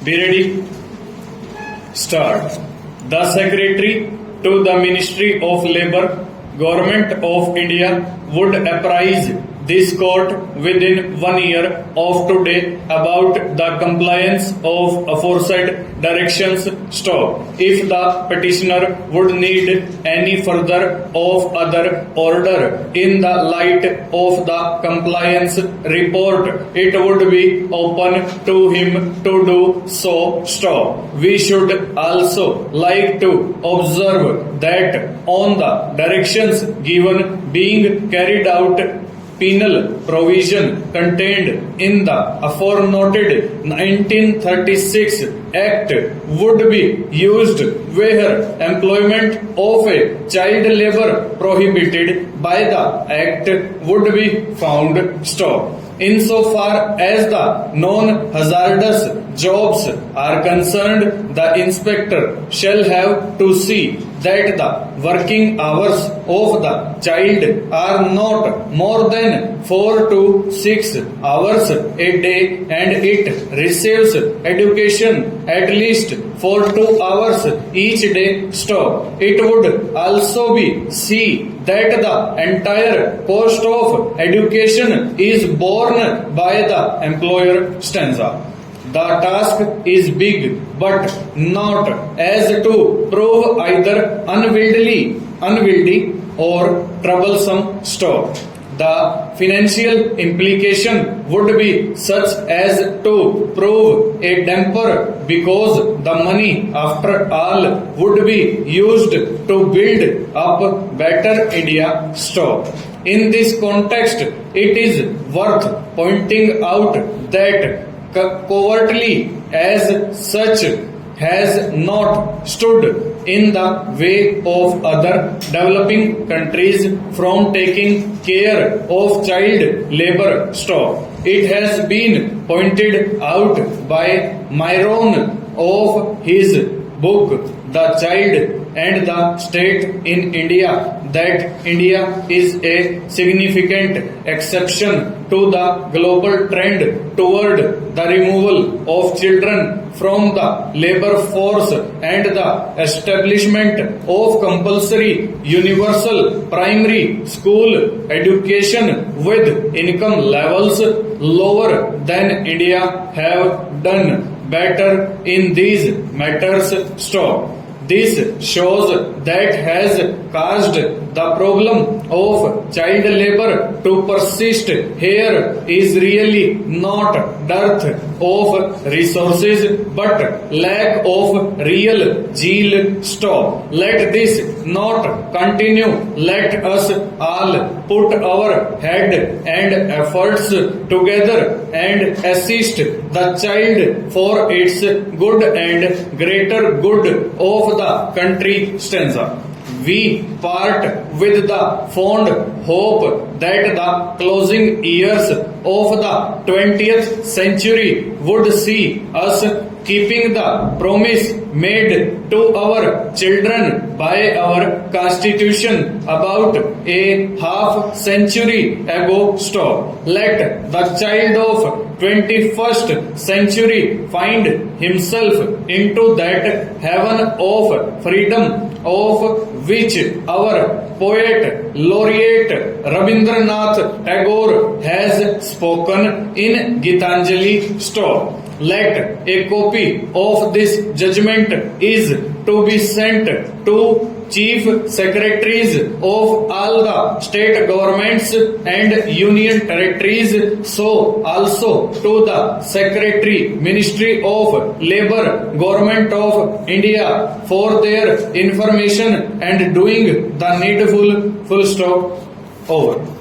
Be ready. Start. The Secretary to the Ministry of Labour, Government of India would apprise this court within 1 year of today about the compliance of aforesaid directions. Stop. If the petitioner would need any further of other order in the light of the compliance report, it would be open to him to do so. Stop. We should also like to observe that on the directions given being carried out, penal provision contained in the aforenoted 1936 Act would be used where employment of a child labor prohibited by the Act would be found. Stop. Insofar as the non-hazardous jobs are concerned, the inspector shall have to see that the working hours of the child are not more than 4 to 6 hours a day and it receives education at least for 2 hours each day. Stop. It would also be see that the entire cost of education is borne by the employer. Stanza. The task is big, but not as to prove either unwieldy or troublesome. Stop. The financial implication would be such as to prove a damper because the money after all would be used to build up better India. Stop. In this context, it is worth pointing out that covertly as such has not stood in the way of other developing countries from taking care of child labor. Stop. It has been pointed out by Myron of his book The Child and the State in India that India is a significant exception to the global trend toward the removal of children from the labor force and the establishment of compulsory universal primary school education with income levels lower than India have done better in these matters. Stop. This shows that has caused the problem of child labor to persist here is really not dearth of resources but lack of real zeal. Stop. Let this not continue. Let us all put our head and efforts together and assist the child for its good and greater good of the country. Stanza. We part with the fond hope that the closing years of the 20th century would see us keeping the promise made to our children by our Constitution about a half century ago. Stop. Let the child of 21st century find himself into that heaven of freedom of which our poet laureate Rabindranath Tagore has spoken in Gitanjali. Stop. Let a copy of this judgment is to be sent to Chief Secretaries of all the state governments and union territories, so also to the Secretary, Ministry of Labour, Government of India for their information and doing the needful. Full stop. Over.